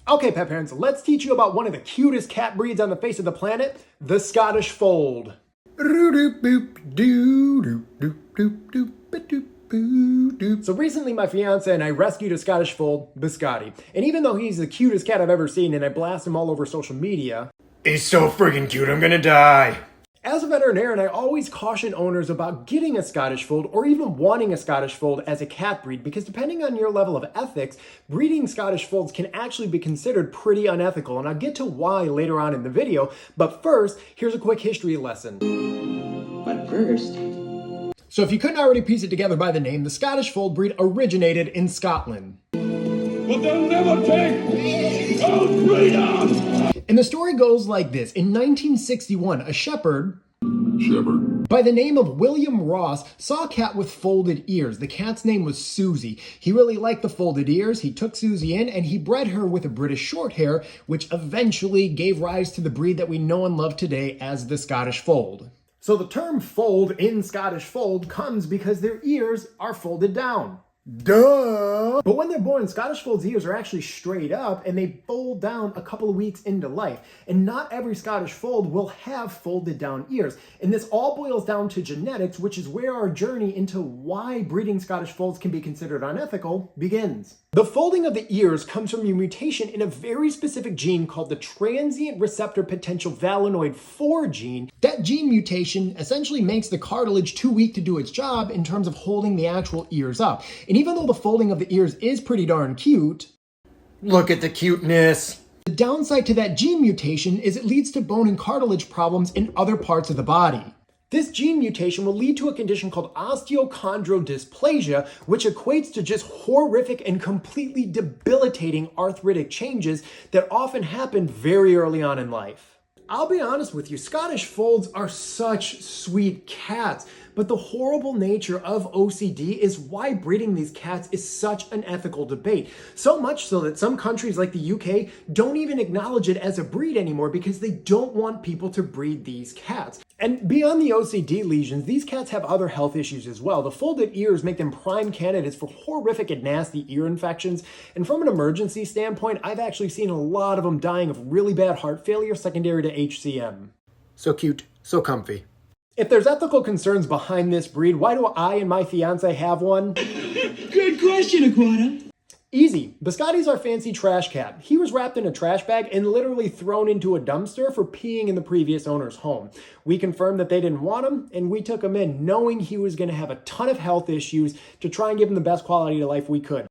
Okay, pet parents, let's teach you about one of the cutest cat breeds on the face of the planet, the Scottish Fold. So recently my fiance and I rescued a Scottish Fold, Biscotti. And even though he's the cutest cat I've ever seen and I blast him all over social media, he's so friggin' cute, I'm gonna die. As a veterinarian, I always caution owners about getting a Scottish Fold or even wanting a Scottish Fold as a cat breed, because depending on your level of ethics, breeding Scottish Folds can actually be considered pretty unethical, and I'll get to why later on in the video. But first, here's a quick history lesson. But first... So if you couldn't already piece it together by the name, the Scottish Fold breed originated in Scotland. But they'll never take our freedom! And the story goes like this. In 1961, a shepherd by the name of William Ross saw a cat with folded ears. The cat's name was Susie. He really liked the folded ears. He took Susie in and he bred her with a British Shorthair, which eventually gave rise to the breed that we know and love today as the Scottish Fold. So the term fold in Scottish Fold comes because their ears are folded down. Duh! But when they're born, Scottish Fold's ears are actually straight up and they fold down a couple of weeks into life. And not every Scottish Fold will have folded down ears. And this all boils down to genetics, which is where our journey into why breeding Scottish Folds can be considered unethical begins. The folding of the ears comes from a mutation in a very specific gene called the transient receptor potential valenoid 4 gene. That gene mutation essentially makes the cartilage too weak to do its job in terms of holding the actual ears up. And even though the folding of the ears is pretty darn cute, look at the cuteness. The downside to that gene mutation is it leads to bone and cartilage problems in other parts of the body. This gene mutation will lead to a condition called osteochondrodysplasia, which equates to just horrific and completely debilitating arthritic changes that often happen very early on in life. I'll be honest with you, Scottish Folds are such sweet cats, but the horrible nature of OCD is why breeding these cats is such an ethical debate. So much so that some countries like the UK don't even acknowledge it as a breed anymore because they don't want people to breed these cats. And beyond the OCD lesions, these cats have other health issues as well. The folded ears make them prime candidates for horrific and nasty ear infections. And from an emergency standpoint, I've actually seen a lot of them dying of really bad heart failure secondary to HCM. So cute, so comfy. If there's ethical concerns behind this breed, why do I and my fiance have one? Good question, Aquata. Easy. Biscotti's our fancy trash cat. He was wrapped in a trash bag and literally thrown into a dumpster for peeing in the previous owner's home. We confirmed that they didn't want him, and we took him in knowing he was going to have a ton of health issues to try and give him the best quality of life we could.